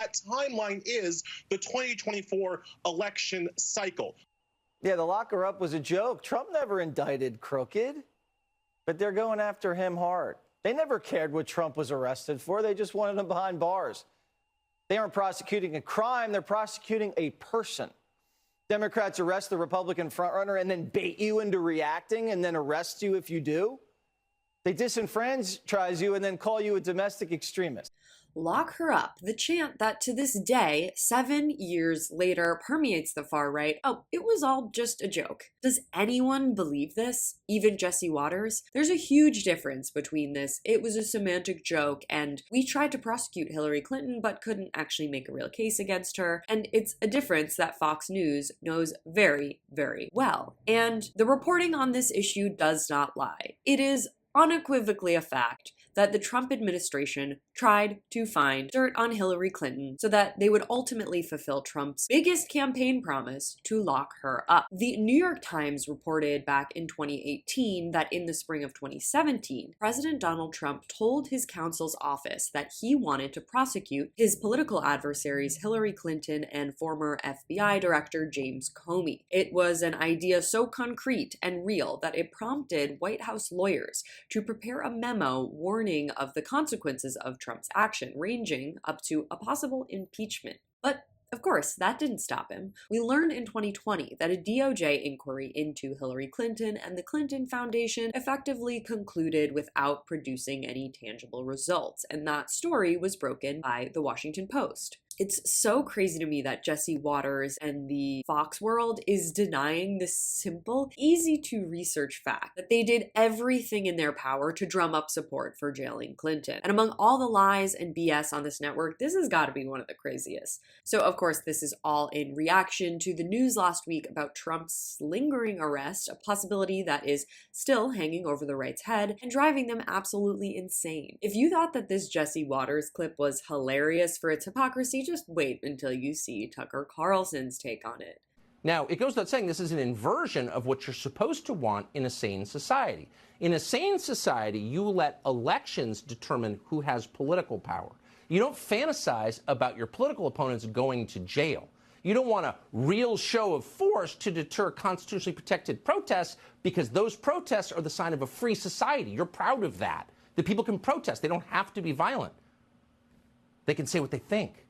that timeline is the 2024 election cycle. Yeah, the lock her up was a joke. Trump never indicted Crooked, but they're going after him hard. They never cared what Trump was arrested for. They just wanted him behind bars. They aren't prosecuting a crime. They're prosecuting a person. Democrats arrest the Republican frontrunner and then bait you into reacting and then arrest you if you do. They disenfranchise you and then call you a domestic extremist. Lock her up, the chant that to this day, 7 years later, permeates the far right. Oh, it was all just a joke. Does anyone believe this? Even Jesse Waters? There's a huge difference between this "it was a semantic joke" and "we tried to prosecute Hillary Clinton but couldn't actually make a real case against her," and it's a difference that Fox News knows very, very well. And the reporting on this issue does not lie. It is unequivocally a fact that the Trump administration tried to find dirt on Hillary Clinton so that they would ultimately fulfill Trump's biggest campaign promise to lock her up. The New York Times reported back in 2018 that in the spring of 2017, President Donald Trump told his counsel's office that he wanted to prosecute his political adversaries Hillary Clinton and former FBI Director James Comey. It was an idea so concrete and real that it prompted White House lawyers to prepare a memo warning of the consequences of Trump's action, ranging up to a possible impeachment. But of course, that didn't stop him. We learned in 2020 that a DOJ inquiry into Hillary Clinton and the Clinton Foundation effectively concluded without producing any tangible results, and that story was broken by the Washington Post. It's so crazy to me that Jesse Waters and the Fox world is denying this simple, easy to research fact that they did everything in their power to drum up support for jailing Clinton. And among all the lies and BS on this network, this has got to be one of the craziest. So of course, this is all in reaction to the news last week about Trump's lingering arrest, a possibility that is still hanging over the right's head and driving them absolutely insane. If you thought that this Jesse Waters clip was hilarious for its hypocrisy, just wait until you see Tucker Carlson's take on it. Now, it goes without saying this is an inversion of what you're supposed to want in a sane society. In a sane society, you let elections determine who has political power. You don't fantasize about your political opponents going to jail. You don't want a real show of force to deter constitutionally protected protests because those protests are the sign of a free society. You're proud of that. That people can protest. They don't have to be violent. They can say what they think.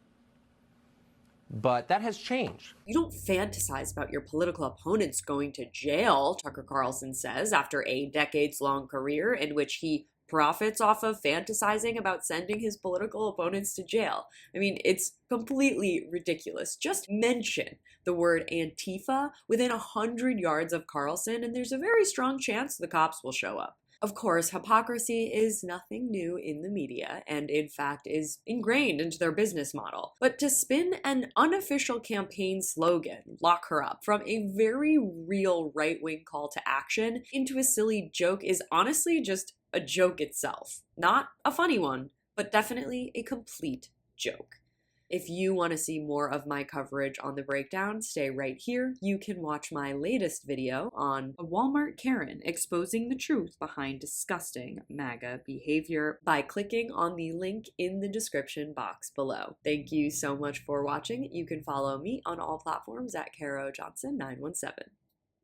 But that has changed. You don't fantasize about your political opponents going to jail, Tucker Carlson says, after a decades-long career in which he profits off of fantasizing about sending his political opponents to jail. I mean, it's completely ridiculous. Just mention the word Antifa within 100 yards of Carlson, and there's a very strong chance the cops will show up. Of course, hypocrisy is nothing new in the media, and in fact is ingrained into their business model. But to spin an unofficial campaign slogan, lock her up, from a very real right-wing call to action into a silly joke is honestly just a joke itself. Not a funny one, but definitely a complete joke. If you want to see more of my coverage on The Breakdown, stay right here. You can watch my latest video on a Walmart Karen exposing the truth behind disgusting MAGA behavior by clicking on the link in the description box below. Thank you so much for watching. You can follow me on all platforms at Caro Johnson 917.